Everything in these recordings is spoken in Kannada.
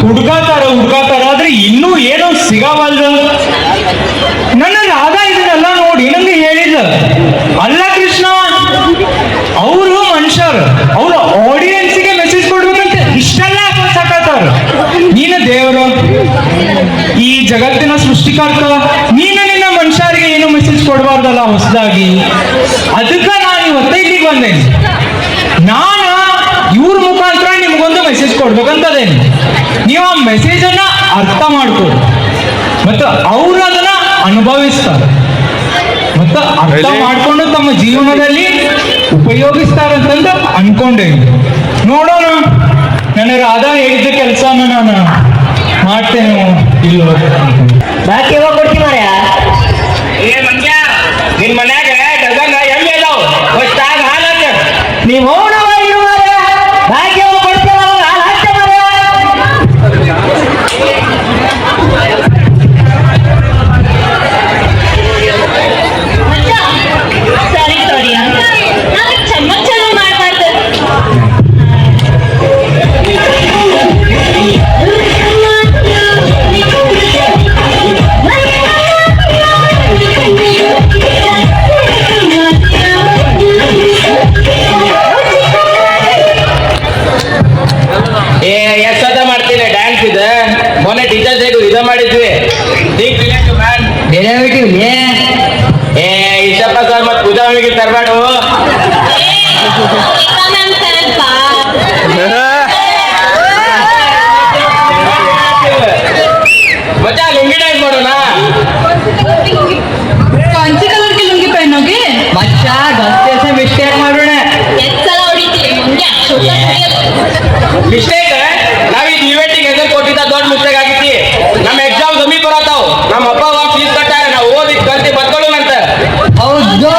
ಹುಡ್ಕಾತಾರ ಆದ್ರೆ ಇನ್ನೂ ಏನೋ ಸಿಗವಲ್ದು. ನನ್ನ ರಾಧಾ ಇದನ್ನೆಲ್ಲ ನೋಡಿ ನಂಗೆ ಹೇಳಿದ, ಅಲ್ಲ ಕೃಷ್ಣ, ಅವರು ಮನುಷ್ಯರು, ಅವ್ರ ಆಡಿಯನ್ಸ್ಗೆ ಮೆಸೇಜ್ ಕೊಡ್ಬೇಕಂತ ಇಷ್ಟೆಲ್ಲ ಸಾಕಾತಾರ. ನೀನು ದೇವರು, ಈ ಜಗತ್ತಿನ ಸೃಷ್ಟಿಕರ್ತ, ನೀನು ನಿನ್ನ ಮನುಷ್ಯರಿಗೆ ಏನು ಮೆಸೇಜ್ ಕೊಡಬಾರ್ದಲ್ಲ ಹೊಸದಾಗಿ. ಅದಕ್ಕೆ ನಾನು ಇವತ್ತ ಇಲ್ಲಿಗೆ ಬಂದೇನೆ. ನಾನು ಇವ್ರ ಮುಖಾಂತರ ನಿಮ್ಗೊಂದು ಮೆಸೇಜ್ ಕೊಡ್ಬೇಕಂತದೇನು. ನೀವು ಆ ಮೆಸೇಜ್ ಅನ್ನ ಅರ್ಥ ಮಾಡ್ಕೊಳ್ಳಿ ಮತ್ತು ಅವ್ರು ಅದನ್ನ ಅನುಭವಿಸ್ತಾರೆ ಮತ್ತು ಅರ್ಥ ಮಾಡ್ಕೊಂಡು ತಮ್ಮ ಜೀವನದಲ್ಲಿ ಉಪಯೋಗಿಸ್ತಾರಂತಂದು ಅನ್ಕೊಂಡೇನಿ. ನೋಡೋಣ, ನನ್ನ ರಾಧಾ ಹೇಳಿದ ಕೆಲಸನ ನಾನು ಮಾಡ್ತೇನೆ ಇಲ್ಲೋ. ಬಾಕಿ ಯಾವಾಗ ಕೊಡ್ತೀನಿ ಮಾರ್ಯ? ನಿನ್ ಮನ್ಯಾಗ ಡಜನ್ ಎಮ್ಮೆ ಅದಾವ, ಅಷ್ಟಾಗ ಹಾಲು ಹಾಕ. ನೀವು ಹೋಣವ ಇರು ಮಾರ್ಯ, ಬಾಕಿ ಯಾವಾಗ ಕೊಡ್ತೀರ ಅವಾಗ ಹಾಲು ಹಾಕ್ತೆ ಮಾರ್ಯ. ಸಾರಿ ಸಾರಿ ನಾವು ಚಮ್ಮಕ್ ಚಲೋ ಮಾಡ್ಬಾರ್ದು. ಎಷ್ಟೊತ್ತ ಮಾಡ್ತೀನಿ ಡ್ಯಾನ್ಸ್ ಇದೆ. ಮೊನ್ನೆ ಟೀಚರ್ಸ್ ಡೇ ಇದ ಮಾಡಿದ್ವಿ. ಇಷ್ಟಪ್ಪ ಸರ್ ಮತ್ತೆ ಪೂಜಾ ಮಮ್ಮಿಗೆ ತರಬೇಡು. ಮಚ್ಚಾ ಲುಂಗಿ ಡ್ಯಾನ್ಸ್ ಮಾಡೋಣ. कौन से कलर की लुंगी पहनोगे? ಮಚ್ಚಾ ಗಂಟೆ से ಮಿಸ್ಟೇಕ್ ಮಾಡೋಣ. ಎತ್ತಲ ಹೊಡಿತೀರಿ ಮುಂದೆ ಮಿಸ್ಟೇಕ್ ನಾವ್ ಈ ಇವೆಂಟಿಗೆ ಹೆಸರು ಕೊಟ್ಟಿದ್ದ ದೊಡ್ಡ ಮಿಸ್ಟೇಕ್ ಆಗಿತಿ. ನಮ್ಮ ಎಕ್ಸಾಮ್ ಸಮೀಪ ಬರತ್ತಾವ. ನಮ್ಮ ಅಪ್ಪ ಫೀಸ್ ಕಟ್ಟಾರ, ನಾವು ಓದಿ ಕಲ್ತಿ ಬದ್ಕೊಳ್ಳೋಣಂತ. ಹೌದು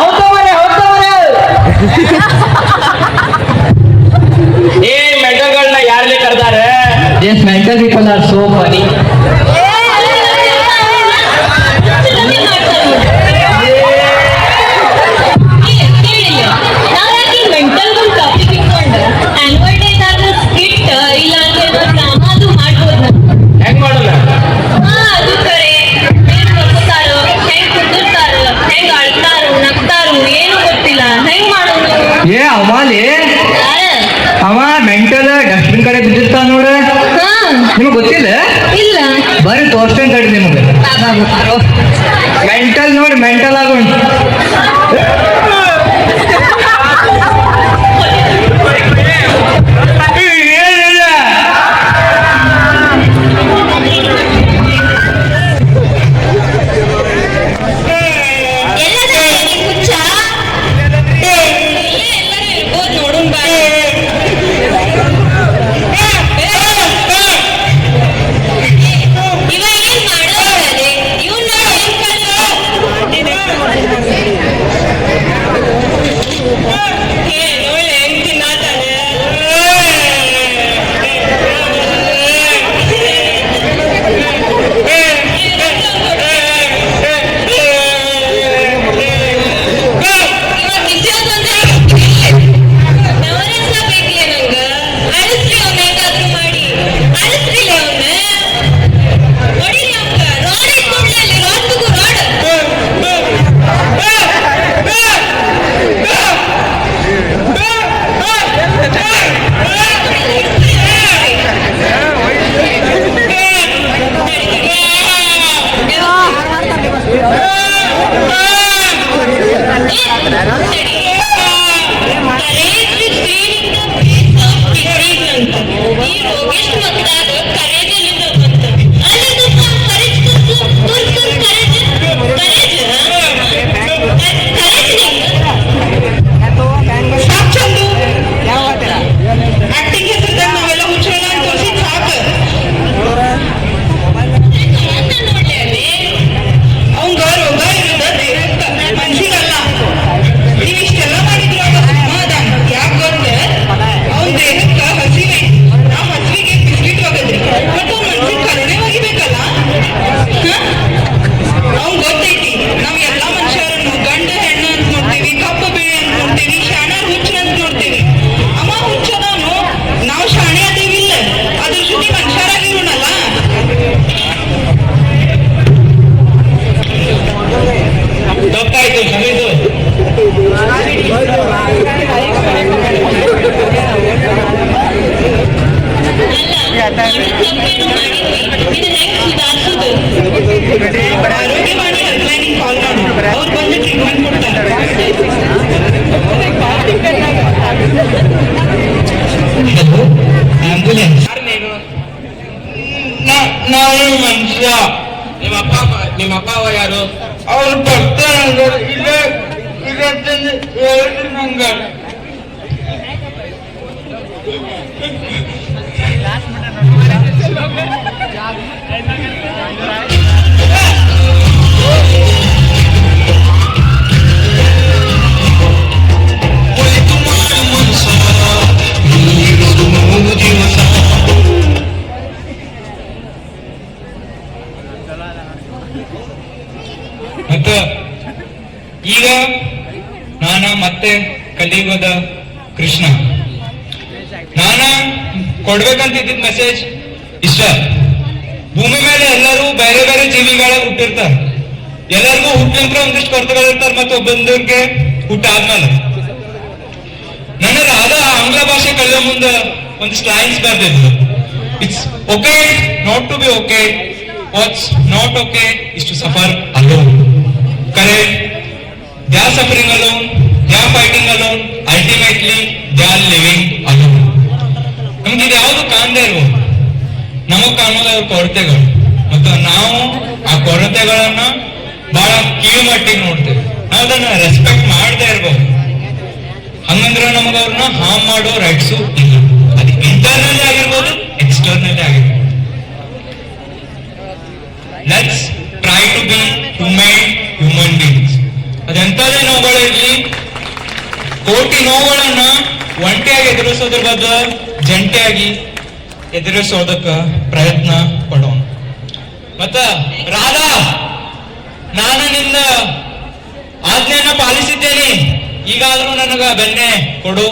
ಹೌದು ಮಾರ್ಯ, ಹೌದು ಮಾರ್ಯ. ಏ ಮೆಂಟಲ್ಗಳನ್ನ ಯಾರಲ್ಲಿ ಕರ್ದಾರೆ? Yes, mental people are so funny. Mental topic ಇಟ್ಕೊಂಡು ಆನ್ಯುವಲ್ ಡೇ ಸ್ಕಿಟ್ ಇಲ್ಲ ಅಂದ್ರೆ ಡ್ರಾಮಾ ಅದು ಮಾಡ್ಬೋದು. ಹೆಂಗ್ ಮಾಡೋಣ? ಅದು ಕರೆ. ಹೆಂಗ್ ಬರ್ತಾರೋ, ಹೆಂಗ್ ಕುಂದಿರ್ತಾರೋ, ಹೆಂಗ್ ಅಳ್ತಾರೋ, ನಗ್ತಾರೋ ಏನು ಗೊತ್ತಿಲ್ಲ. ಹೆಂಗ್ ಮಾಡೋದು? ಏ ಅವಾಲಿ ಅವ ಮೆಂಟಲ್ ಡಸ್ಟ್ಬಿನ್ ಕಡೆ ಬಿದ್ದಿರ್ತಾನ ನೋಡ, ನಿಮಗ್ ಗೊತ್ತಿಲ್ಲ? ಇಲ್ಲ ಬರೀ ತೋರ್ಸ್ತೇನೆ ತಡಿ ನಿಮಗೆ. ಮೆಂಟಲ್ ನೋಡಿ, ಮೆಂಟಲ್ ಆಗೋಣ. ಏನಿಲ್ಲ, ನೋಡೋಣ ಬಾ. ಇವ ಏನ್ ಮಾಡೋದು? ಇವ್ನ ನೋಡಿ ಏನ್ ಕಳ್ಸೋ? ನೋಡ್ತೇವಿ ಶಾಣೆ ಹುಚ್ಚನಂತ ನೋಡ್ತೇವಿ. ಅವ ಹುಚ್ಚದವನು, ನಾವು ಶಾಣೆ ಅದೇವಿಲ್ಲ, ಅದ್ರ ಜೊತೆ ಮನುಷ್ಯರಾಗಿರೋಣಲ್ಲ. ತಪ್ಪಾಯ್ತು, ಕ್ಷಮಿಸು. ಅಲ್ಲ, ತಪ್ಪೇನು ಮಾಡಿದ್ವಿ, ಇದು ಹೆಂಗ್ ಸುಧಾರಿಸುದು? ಆರೋಗ್ಯವಾಣಿ ಹೆಲ್ಪ್ಲೈನಿಗೆ ಕಾಲ್ ಮಾಡು, ಅವ್ರು ಬಂದು ಟ್ರೀಟ್ಮೆಂಟ್ ಕೊಡ್ತಾರೆ. ಆಂಬುಲೆನ್ಸ್. ಯಾರು ನೀನು? ನಾವು ಮನುಷ್ಯ. ನಿಮ್ಮ ಅಪ್ಪ ಅವ ಯಾರು? ಅವ್ರು ಬರ್ತಾರೆ ಇಲ್ಲೇ ಇರತ್ತಂದು ಹೇಳಿದ್ರು ನಂಗೆ. ಮತ್ತು ಈಗ ನಾನ ಮತ್ತೆ ಕಲಿಯುಗದ ಕೃಷ್ಣ. ನಾನ ಕೊಡ್ಬೇಕಂತಿದ್ದ ಮೆಸೇಜ್ ಇಷ್ಟ. ಭೂಮಿ ಮೇಲೆ ಎಲ್ಲರೂ ಬೇರೆ ಬೇರೆ ಜೀವಿಗಳ ಹುಟ್ಟಿರ್ತಾರೆ. ಎಲ್ಲರಿಗೂ ಹುಟ್ಟಿಂತ್ರ ಒಂದಿಷ್ಟು ಕೊರತೆಗಳಿರ್ತಾರೆ, ಮತ್ತು ಒಬ್ಬೊಂದರಿಗೆ ಹುಟ್ಟ ಆದ್ಮೇಲೆ. ನನ್ನ ರಾಧಾ ಆಂಗ್ಲ ಭಾಷೆ ಕಲಿಯೋ ಮುಂದೆ ಒಂದಿಷ್ಟು ಲೈನ್ಸ್ ಬರ್ದಿದ್ರು. It's okay not to be okay, what's not okay is to suffer alone. Correct. They are suffering alone. They are fighting alone. Ultimately, they are living alone. ನಮ್ಗೆ ಇದು ಯಾವುದು ಕಾಣದೇ ಇರ್ಬೋದು. ನಮಗ್ ಕಾಣೋದು ಅವ್ರ ಕೊರತೆಗಳು, ಮತ್ತು ನಾವು ಆ ಕೊರತೆಗಳನ್ನ ಬಹಳ ಕೀಳ್ಮಟ್ಟಿಗೆ ನೋಡ್ತೇವೆ. ನಾವು ಅದನ್ನ ರೆಸ್ಪೆಕ್ಟ್ ಮಾಡದೇ ಇರ್ಬೋದು. ಹಂಗಂದ್ರೆ ನಮಗ ಅವ್ರನ್ನ ಹಾರ್ಮ್ ಮಾಡೋ ರೈಟ್ಸು ಇಲ್ಲ. ಅದು ಇಂಟರ್ನಲ್ ಆಗಿರ್ಬೋದು, ಎಕ್ಸ್ಟರ್ನಲ್ ಆಗಿರ್ಬೋದು. Let's try to be human beings. ಅದೆಂಥದೇ ನೋವುಗಳಿರ್ಲಿ, ಕೋಟಿ ನೋವುಗಳನ್ನ ಒಂಟಿಯಾಗಿ ಎದುರಿಸೋದ್ರ ಬದಲು ಜಂಟಿಯಾಗಿ ಎದುರಿಸೋದಕ್ಕ ಪ್ರಯತ್ನ ಪಡೋಣ. ಮತ್ತ ರಾಧಾ, ನಾನು ನಿನ್ನ ಆಜ್ಞೆಯನ್ನ ಪಾಲಿಸಿದ್ದೇನೆ, ಈಗಾದ್ರೂ ನನಗ ಬೆನ್ನೆ ಕೊಡು.